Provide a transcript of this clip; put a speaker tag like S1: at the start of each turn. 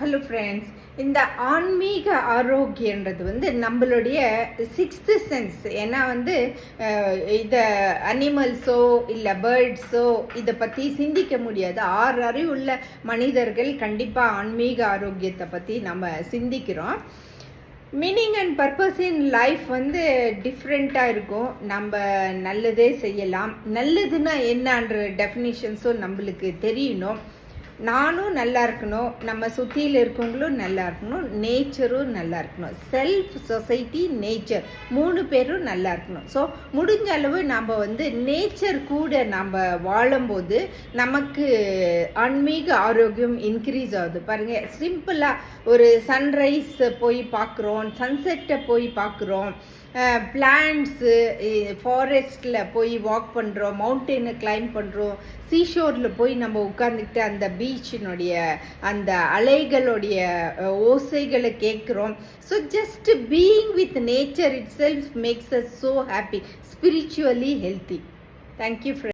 S1: Hello friends, இந்த ஆன்மீக ஆரோக்கியன்றது வந்து நம்மளுடைய சிக்ஸ்த்து சென்ஸ். ஏன்னா இதை அனிமல்ஸோ இல்லை பேர்ட்ஸோ இதை பற்றி சிந்திக்க முடியாது. 6 அறிவு உள்ள மனிதர்கள் கண்டிப்பாக ஆன்மீக ஆரோக்கியத்தை பற்றி நம்ம சிந்திக்கிறோம். Meaning and purpose in life டிஃப்ரெண்ட்டாக இருக்கும். நம்ம நல்லதே செய்யலாம். நல்லதுன்னா என்னன்ற டெஃபினிஷன்ஸும் நம்மளுக்கு தெரியணும். நானும் நல்லா இருக்கணும், நம்ம சுற்றியில் இருக்கவங்களும் நல்லா இருக்கணும், நேச்சரும் நல்லா இருக்கணும். செல்ஃப், சொசைட்டி, நேச்சர் 3 பேரும் நல்லா இருக்கணும். ஸோ முடிஞ்ச அளவு நம்ம நேச்சர் கூட நம்ம வாழும்போது நமக்கு ஆன்மீக ஆரோக்கியம் இன்க்ரீஸ் ஆகுது. பாருங்கள், சிம்பிளாக ஒரு சன்ரைஸ் போய் பார்க்குறோம், சன்செட்டை போய் பார்க்குறோம், பிளான்ட்ஸு, ஃபாரஸ்ட்டில் போய் வாக் பண்ணுறோம், மவுண்டெயினை கிளைம் பண்ணுறோம், சீஷோரில் போய் நம்ம உட்காந்துக்கிட்டு அந்த பீச்சினுடைய அந்த அலைகளுடைய ஓசைகளை கேட்குறோம். So just being with nature it self makes us so happy, spiritually healthy. Thank you friend.